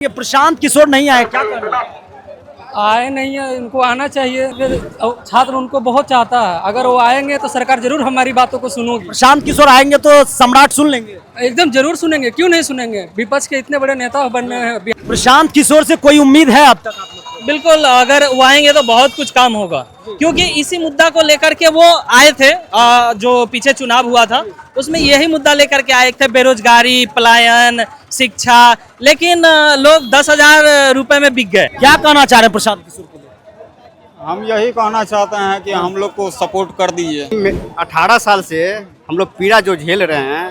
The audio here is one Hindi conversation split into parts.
ये प्रशांत किशोर नहीं आए, क्या करना है? आए नहीं है, इनको आना चाहिए। फिर छात्र उनको बहुत चाहता है, अगर वो आएंगे तो सरकार जरूर हमारी बातों को सुनोगी। प्रशांत किशोर आएंगे तो सम्राट सुन लेंगे। एकदम जरूर सुनेंगे, क्यों नहीं सुनेंगे। विपक्ष के इतने बड़े नेता बनने हैं। प्रशांत किशोर से कोई उम्मीद है अब तक आप लोग को? बिल्कुल, अगर वो आएंगे तो बहुत कुछ काम होगा, क्योंकि इसी मुद्दा को लेकर के वो आए थे। जो पीछे चुनाव हुआ था उसमें यही मुद्दा लेकर के आए थे, बेरोजगारी, पलायन, शिक्षा। लेकिन लोग 10,000 रुपए में बिक गए। क्या कहना चाह रहे हैं प्रशांत किशोर के लिए? हम यही कहना चाहते हैं कि हम लोग को सपोर्ट कर दीजिए। 18 साल से हम लोग पीड़ा जो झेल रहे हैं,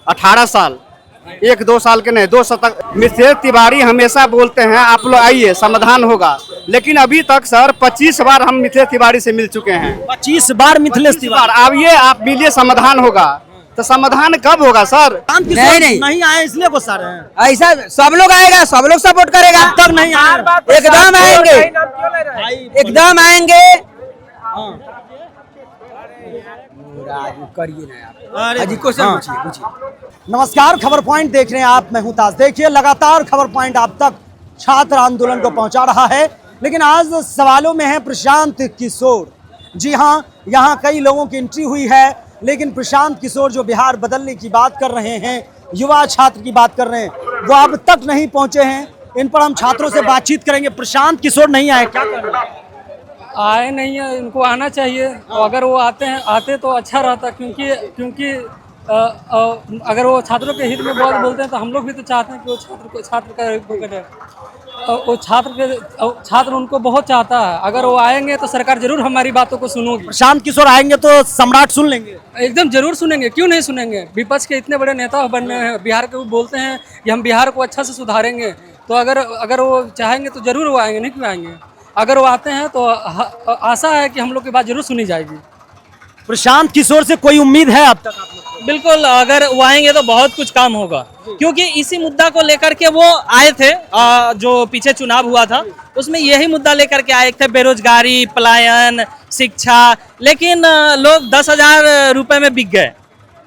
18 साल, 1-2 साल के नहीं, 2 शतक। मिथिलेश तिवारी हमेशा बोलते हैं आप लोग आइए समाधान होगा, लेकिन अभी तक सर 25 बार हम मिथिलेश तिवारी से मिल चुके हैं। 25 बार मिथिलेश तिवारी। आइए आप मिलिए, समाधान होगा। तो समाधान कब होगा सर? प्रशांत किशोर नहीं आए इसलिए गुस्सा रहे हैं। ऐसा सब लोग आएगा, सब लोग सपोर्ट करेगा। अब तक नहीं आए, एकदम आएंगे, एकदम आएंगे। करिए ना आप, अजी क्वेश्चन पूछिए। नमस्कार, खबर पॉइंट देख रहे हैं आप, मैं हूं ताज। देखिए, लगातार खबर पॉइंट आप तक छात्र आंदोलन को पहुंचा रहा है, लेकिन आज सवालों में है प्रशांत किशोर। जी हां, यहां कई लोगों की एंट्री हुई है, लेकिन प्रशांत किशोर जो बिहार बदलने की बात कर रहे हैं, युवा छात्र की बात कर रहे हैं, वो अब तक नहीं पहुंचे हैं। इन पर हम छात्रों से बातचीत करेंगे। प्रशांत किशोर नहीं आए, क्या करना है? आए नहीं है, इनको आना चाहिए। और अगर वो आते तो अच्छा रहता, क्योंकि अगर वो छात्रों के हित में बहुत बोलते हैं तो हम लोग भी तो चाहते हैं कि वो छात्र का हित करे। वो छात्र उनको बहुत चाहता है, अगर वो आएंगे तो सरकार जरूर हमारी बातों को सुनोगी। प्रशांत किशोर आएंगे तो सम्राट सुन लेंगे। एकदम जरूर सुनेंगे, क्यों नहीं सुनेंगे। विपक्ष के इतने बड़े नेता बनने हैं बिहार के, वो बोलते हैं कि हम बिहार को अच्छा से सुधारेंगे। तो अगर वो चाहेंगे तो जरूर वो आएंगे, नहीं क्यों आएंगे। अगर वो आते हैं तो आशा है कि हम लोग की बात जरूर सुनी जाएगी। प्रशांत किशोर से कोई उम्मीद है अब तक आप लोग को? बिल्कुल, अगर वो आएंगे तो बहुत कुछ काम होगा, क्योंकि इसी मुद्दा को लेकर के वो आए थे। जो पीछे चुनाव हुआ था उसमें यही मुद्दा लेकर के आए थे, बेरोजगारी, पलायन, शिक्षा। लेकिन लोग 10,000 रुपए में बिक गए।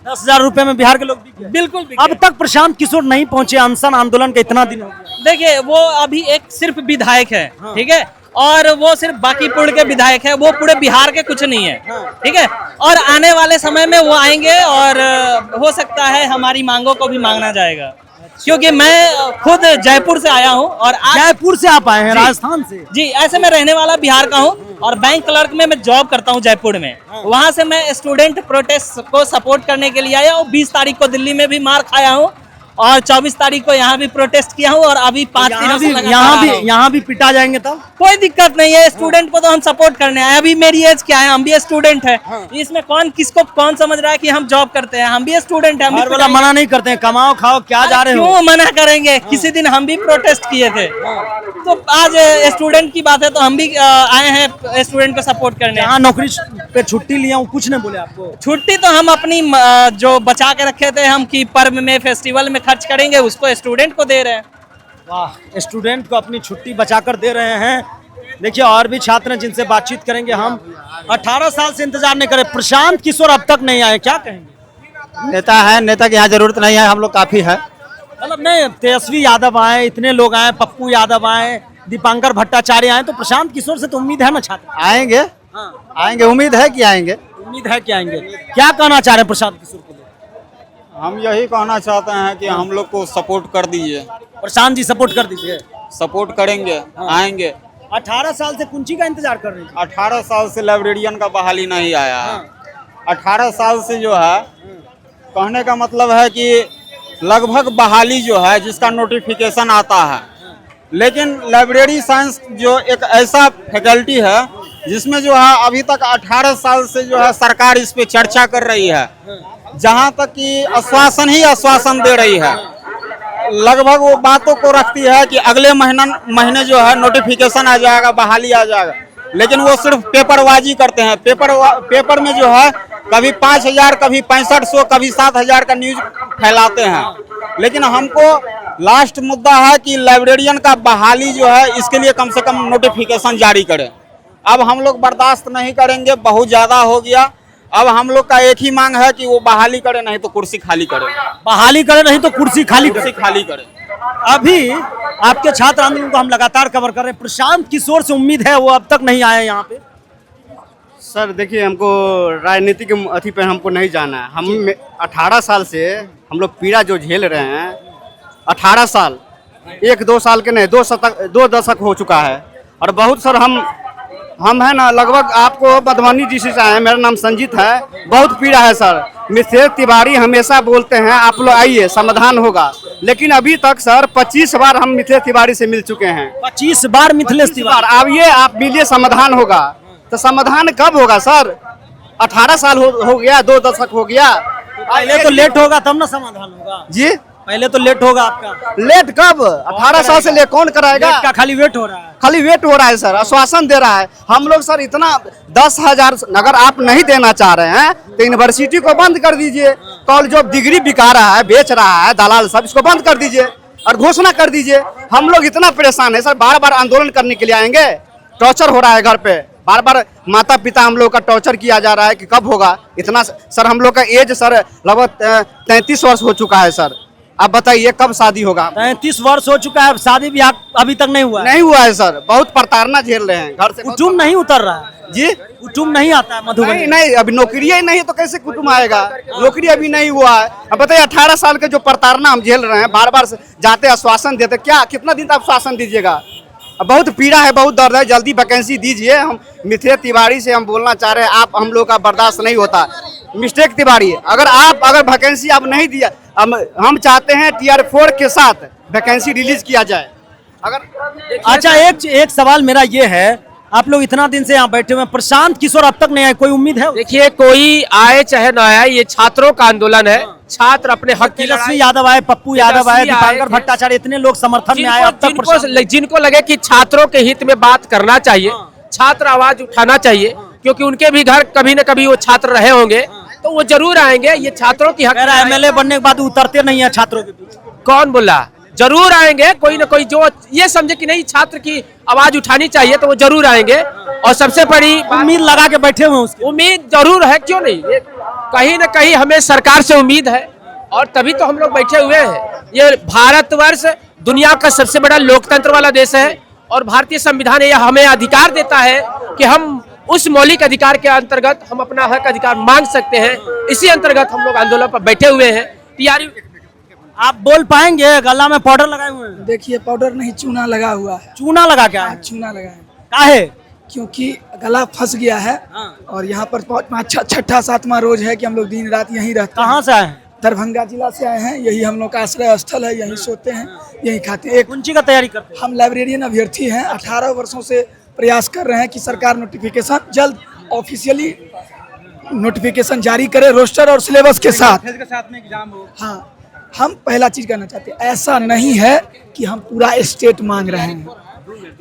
10,000 रुपए में बिहार के लोग बिक गए। बिल्कुल बिक अब गए। तक प्रशांत किशोर नहीं पहुंचे। अनशन आंदोलन का इतना दिन हो गया। देखिए, वो अभी एक सिर्फ विधायक है, ठीक है, और वो सिर्फ बांकीपुर के विधायक है, वो पूरे बिहार के कुछ नहीं है, ठीक है। और आने वाले समय में वो आएंगे और हो सकता है हमारी मांगों को भी मांगना जाएगा, क्योंकि मैं खुद जयपुर से आया हूँ। और जयपुर से आप आए हैं? राजस्थान से? जी, ऐसे मैं रहने वाला बिहार का हूँ और बैंक क्लर्क में मैं जॉब करता हूँ जयपुर में। वहाँ से मैं स्टूडेंट प्रोटेस्ट को सपोर्ट करने के लिए आया हूँ। 20 तारीख को दिल्ली में भी मार खाया हूँ और 24 तारीख को यहाँ भी प्रोटेस्ट किया हूँ, और अभी 5 दिनों से यहाँ भी पिटा जाएंगे तब? कोई दिक्कत नहीं है। स्टूडेंट को तो हम सपोर्ट करने आए। अभी मेरी एज क्या है, हम भी स्टूडेंट है। इसमें कौन समझ रहा है कि हम जॉब करते हैं? हम भी स्टूडेंट है। हर वाला मना नहीं करते हैं, कमाओ खाओ, क्या जा रहे हो? क्यों मना करेंगे? किसी दिन हम भी प्रोटेस्ट किए थे। तो आज स्टूडेंट की बात है तो हम भी आए हैं स्टूडेंट को सपोर्ट करने। यहाँ नौकरी पे छुट्टी लिया हूँ, कुछ नहीं बोले आपको? छुट्टी तो हम अपनी जो बचा के रखे थे हम कि पर्व में, फेस्टिवल में खर्च करेंगे, उसको स्टूडेंट को दे रहे हैं। वाह, स्टूडेंट को अपनी छुट्टी बचाकर दे रहे हैं। देखिए, और भी छात्र हैं जिनसे बातचीत करेंगे हम। 18 साल से इंतजार नहीं करे, प्रशांत किशोर अब तक नहीं आए, क्या कहेंगे? नेता है, नेता की यहाँ जरूरत नहीं है, हम लोग काफी है। मतलब नहीं, तेजस्वी यादव आए, इतने लोग आए, पप्पू यादव आए, दीपांकर भट्टाचार्य आए, तो प्रशांत किशोर से तो उम्मीद है ना छात्र? आएंगे, आएंगे, उम्मीद है कि आएंगे। उम्मीद है कि आएंगे। क्या कहना चाह रहे हैं प्रशांत किशोर के लिए? हम यही कहना चाहते हैं कि हम लोग को सपोर्ट कर दीजिए। प्रशांत जी सपोर्ट कर दीजिए। सपोर्ट करेंगे, आएंगे। 18 साल से कुंची का इंतजार कर रहे हैं? 18 साल से लाइब्रेरियन का बहाली नहीं आया है। 18 साल से जो है, कहने का मतलब है कि लगभग बहाली जो है जिसका नोटिफिकेशन आता है, लेकिन लाइब्रेरी साइंस जो एक ऐसा फैकल्टी है जिसमें जो है अभी तक 18 साल से जो है सरकार इस पे चर्चा कर रही है, जहां तक कि आश्वासन ही आश्वासन दे रही है। लगभग वो बातों को रखती है कि अगले महीने जो है नोटिफिकेशन आ जाएगा, बहाली आ जाएगा, लेकिन वो सिर्फ पेपरबाजी करते हैं। पेपर में जो है कभी 5,000, कभी 6500, कभी 7,000 का न्यूज फैलाते हैं। लेकिन हमको लास्ट मुद्दा है कि लाइब्रेरियन का बहाली जो है इसके लिए कम से कम नोटिफिकेशन जारी करें। अब हम लोग बर्दाश्त नहीं करेंगे, बहुत ज़्यादा हो गया। अब हम लोग का एक ही मांग है कि वो बहाली करे, नहीं तो कुर्सी खाली करे। बहाली करे नहीं तो कुर्सी खाली कुर्सी करे। खाली करे। अभी आपके छात्र आंदोलन को हम लगातार कवर कर रहे हैं। प्रशांत किशोर से उम्मीद है, वो अब तक नहीं आए यहाँ पे। सर देखिए, हमको राजनीतिक अथी पे हमको नहीं जाना है। हम 18 साल से हम लोग पीड़ा जो झेल रहे हैं, 18 साल, 1-2 साल के नहीं, 2 दशक हो चुका है। और बहुत सर हम है ना, लगभग आपको मधुबनी डिस्ट्रिक्ट से आए हैं। मेरा नाम संजीत है। बहुत पीड़ा है सर। मिथिलेश तिवारी हमेशा बोलते हैं आप लोग आइए समाधान होगा, लेकिन अभी तक सर 25 बार हम मिथिलेश तिवारी से मिल चुके हैं। 25 बार मिथिलेश तिवारी। अब ये आप मिलिए, समाधान होगा। तो समाधान कब होगा सर? 18 साल हो गया, 2 दशक हो गया। पहले तो लेट होगा तब ना समाधान होगा जी, पहले तो लेट होगा आपका। लेट कब? 18 साल से ले कौन कराएगा? लेट का खाली वेट हो रहा है। खाली वेट हो रहा है सर, आश्वासन दे रहा है। हम लोग सर इतना 10,000 अगर आप नहीं देना चाह रहे हैं तो यूनिवर्सिटी को बंद कर दीजिए। कॉलेज ऑफ डिग्री बिका रहा है, बेच रहा है दलाल सब, इसको बंद कर दीजिए और घोषणा कर दीजिए। हम लोग इतना परेशान है सर, बार बार आंदोलन करने के लिए आएंगे। टॉर्चर हो रहा है घर पे, बार बार माता पिता हम लोग का टॉर्चर किया जा रहा है कि कब होगा। इतना सर हम लोग का एज सर लगभग 33 वर्ष हो चुका है सर। आप बताइए कब शादी होगा? 33 वर्ष हो चुका है, शादी भी अभी तक नहीं हुआ है। नहीं हुआ है सर। बहुत प्रताड़ना झेल रहे हैं घर से। कुटुम नहीं उतर रहा है जी, कुटुम नहीं आता है मधुबनी। नहीं नहीं, अभी नौकरी ही नहीं है तो कैसे कुटुम आएगा? नौकरी अभी नहीं हुआ है। अब बताइए 18 साल के जो प्रताड़ना हम झेल रहे हैं, बार बार जाते आश्वासन देते, क्या कितना दिन तक आश्वासन दीजिएगा? अब बहुत पीड़ा है, बहुत दर्द है। जल्दी वैकेंसी दीजिए। हम मिथिलेश तिवारी से हम बोलना चाह रहे हैं, आप हम लोग का बर्दाश्त नहीं होता। मिस्टेक तिवारी, अगर वैकेंसी आप नहीं दिया, हम चाहते हैं टीआर 4 के साथ वैकेंसी रिलीज किया जाए। अगर अच्छा, एक सवाल मेरा ये है, आप लोग इतना दिन से यहाँ बैठे हुए हैं, प्रशांत किशोर अब तक नहीं आए, कोई उम्मीद है? देखिए, कोई आए चाहे ना आए, ये छात्रों का आंदोलन है। छात्र अपने हक की तेजस्वी यादव आए, पप्पू यादव आए, दीपांकर भट्टाचार्य, इतने लोग समर्थन में आए। अब तक जिनको लगे कि छात्रों के हित में बात करना चाहिए, छात्र आवाज उठाना चाहिए, क्योंकि उनके भी घर कभी न कभी वो छात्र रहे होंगे, तो वो जरूर आएंगे। ये छात्रों की हक। एमएलए बनने के बाद उतरते नहीं है छात्रों के बीच। कौन बोला? जरूर आएंगे। कोई ना कोई जो ये समझे कि नहीं छात्र की आवाज उठानी चाहिए, तो वो जरूर आएंगे। और सबसे बड़ी उम्मीद लगा के बैठे हुए हैं। उम्मीद जरूर है, क्यों नहीं? ये कहीं ना कहीं हमें सरकार से उम्मीद है, और तभी तो हम लोग बैठे हुए हैं। ये भारतवर्ष दुनिया का सबसे बड़ा लोकतंत्र वाला देश है, और भारतीय संविधान यह हमें अधिकार देता है कि हम उस मौलिक अधिकार के अंतर्गत हम अपना हक अधिकार मांग सकते हैं। इसी अंतर्गत हम लोग आंदोलन पर बैठे हुए हैं। तैयारी आप बोल पाएंगे? गला में पाउडर लगाए हुए हैं। देखिए, पाउडर नहीं, चूना लगा हुआ है। चूना लगा क्या है? चूना लगा है। काहे? क्योंकि गला फंस गया है। और यहाँ पर 6ठा 7वां रोज है कि हम लोग दिन रात यहीं रहते हैं। कहाँ से आए हैं? दरभंगा जिला से आए हैं। यही हम लोग का आश्रय स्थल है, यहीं सोते हैं, यहीं खाते हैं। कौन सी का तैयारी करते हैं? हम लाइब्रेरियन अभ्यर्थी हैं। 18 वर्षों से प्रयास कर रहे हैं कि सरकार नोटिफिकेशन जल्द ऑफिशियली नोटिफिकेशन जारी करे, रोस्टर और सिलेबस के साथ में एग्जाम हो। हाँ, हम पहला चीज कहना चाहते हैं, ऐसा नहीं है कि हम पूरा स्टेट मांग रहे हैं।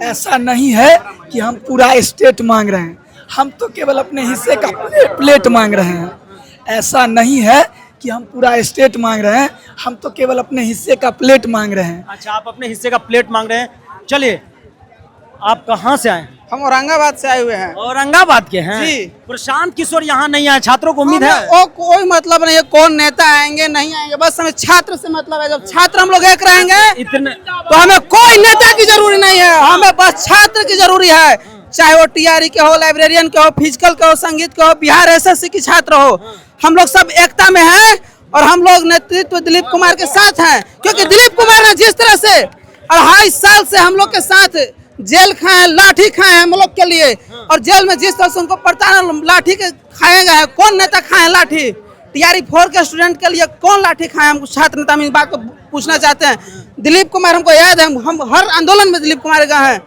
ऐसा नहीं है कि हम पूरा स्टेट मांग रहे हैं। हम तो केवल अपने हिस्से का प्लेट मांग रहे हैं। ऐसा नहीं है कि हम पूरा स्टेट मांग रहे हैं। हम तो केवल अपने हिस्से का प्लेट मांग रहे हैं। अच्छा, आप अपने हिस्से का प्लेट मांग रहे हैं। चलिए, आप कहाँ से आए हैं? हम औरंगाबाद से आए हुए हैं। औरंगाबाद के हैं जी। प्रशांत किशोर यहाँ नहीं आए, छात्रों को उम्मीद है? वो कोई मतलब नहीं है, कौन नेता आएंगे नहीं आएंगे, बस हमें छात्र से मतलब है। जब छात्र हम लोग एक रहेंगे इतने तो हमें कोई नेता की जरूरी नहीं है, हमें बस छात्र की जरूरी है। चाहे वो टीआरई के हो, लाइब्रेरियन के हो, फिजिकल के हो, संगीत के हो, बिहार एसएससी की छात्र हो, हम लोग सब एकता में हैं। और हम लोग नेतृत्व दिलीप कुमार के साथ हैं, क्योंकि दिलीप कुमार ने जिस तरह से 2.5 साल से हम लोग के साथ जेल खाए, लाठी खाए हम लोग के लिए, और जेल में जिस तरह से उनको प्रताड़ना लाठी के खाए गए हैं, कौन नेता खाए लाठी? टीआरई 4 के स्टूडेंट के लिए कौन लाठी खाए? हम छात्र नेता में इस बात को पूछना चाहते हैं। दिलीप कुमार हमको याद है, हम हर आंदोलन में दिलीप कुमार गए हैं।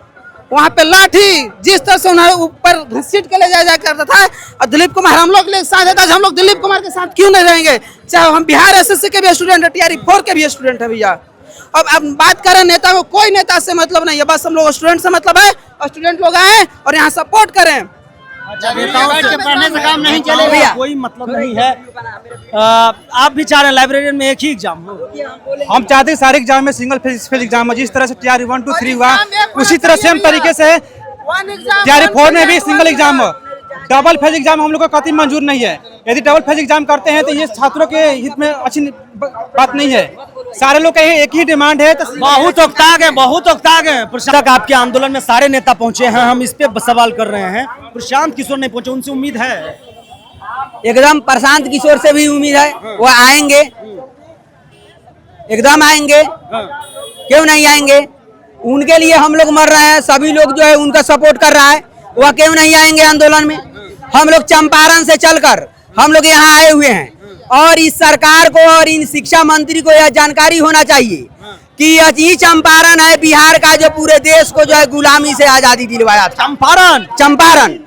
वहाँ पे लाठी जिस तरह से उन्हें ऊपर घसीट के ले जाया करता था, और दिलीप कुमार हम लोग के लिए साथ देता है। हम लोग दिलीप कुमार के साथ क्यों नहीं रहेंगे? चाहे हम बिहार एसएससी के भी स्टूडेंट है, टीआरई 4 के भी स्टूडेंट है भैया। अब बात करें नेता को, कोई नेता से मतलब नहीं है, बस हम लोग स्टूडेंट से मतलब है। स्टूडेंट लोग आए और यहाँ सपोर्ट करें। नेताओं से पढ़ने से काम नहीं चलेगा, कोई मतलब नहीं है। आप भी चाह रहे हैं लाइब्रेरियन में एक ही एग्जाम हो? हम चाहते हैं सारे एग्जाम में सिंगल फेज एग्जाम हो। जिस तरह से टीआरई 1 2 3 हुआ, उसी तरह सेम तरीके से टीआरई 4 में भी सिंगल एग्जाम हो। डबल फेज एग्जाम हम लोग को कतई मंजूर नहीं है। यदि डबल फेज एग्जाम करते हैं तो ये छात्रों के हित में अच्छी बात नहीं है। सारे लोग का एक ही डिमांड है। तो बहुत उकता गए, बहुत उकता गए। प्रशांत आपके आंदोलन में सारे नेता पहुंचे हैं, हम इस पे सवाल कर रहे हैं। प्रशांत किशोर नहीं पहुंचे, उनसे उम्मीद है? एकदम प्रशांत किशोर से भी उम्मीद है, वो आएंगे, एकदम आएंगे, क्यों नहीं आएंगे? उनके लिए हम लोग मर रहे हैं, सभी लोग जो है उनका सपोर्ट कर रहा है, वह क्यों नहीं आएंगे आंदोलन में? हम लोग चंपारण से चलकर हम लोग यहाँ आए हुए हैं और इस सरकार को और इन शिक्षा मंत्री को यह जानकारी होना चाहिए कि यही चंपारण है बिहार का जो पूरे देश को जो है गुलामी से आजादी दिलवाया था। चंपारण।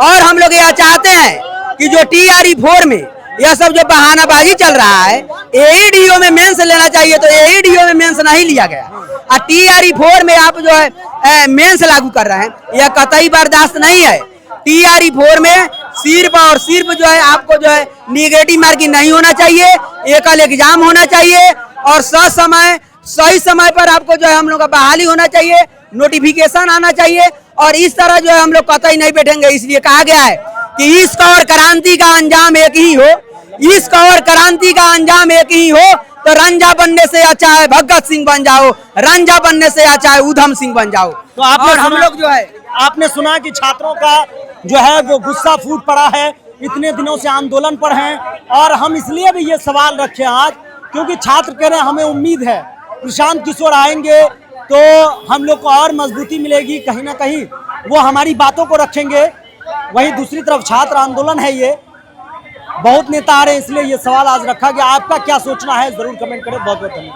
और हम लोग यह चाहते हैं कि जो TRE-4 में यह सब जो बहानाबाजी चल रहा है, AEDO में मेंस लेना चाहिए तो AEDO में मेंस नहीं लिया गया और TRE-4 में आप जो है मेंस लागू कर रहे हैं, यह कतई बर्दाश्त नहीं है। TRE-4 में सिर्फ और सिर्फ जो है आपको जो है निगेटिव मार्किंग नहीं होना चाहिए, एकल एग्जाम होना चाहिए और सही समय पर आपको जो है हम लोग का बहाली होना चाहिए, नोटिफिकेशन आना चाहिए। और इस तरह जो है हम लोग कतई नहीं बैठेंगे। इसलिए कहा गया है कि इश्क और क्रांति का अंजाम एक ही हो, इश्क और क्रांति का अंजाम एक ही हो, तो रंजा बनने से अच्छा है भगत सिंह बन जाओ, रंजा बनने से अच्छा है उधम सिंह बन जाओ। तो आपने और हम लोग जो है आपने सुना कि छात्रों का जो है वो गुस्सा फूट पड़ा है, इतने दिनों से आंदोलन पर हैं और हम इसलिए भी ये सवाल रखे आज क्योंकि छात्र कह रहे हैं हमें उम्मीद है प्रशांत किशोर आएंगे तो हम लोग को और मजबूती मिलेगी, कहीं ना कहीं वो हमारी बातों को रखेंगे। वहीं दूसरी तरफ छात्र आंदोलन है, ये बहुत नेता आ रहे हैं, इसलिए ये सवाल आज रखा गया। आपका क्या सोचना है जरूर कमेंट करें। बहुत बहुत धन्यवाद।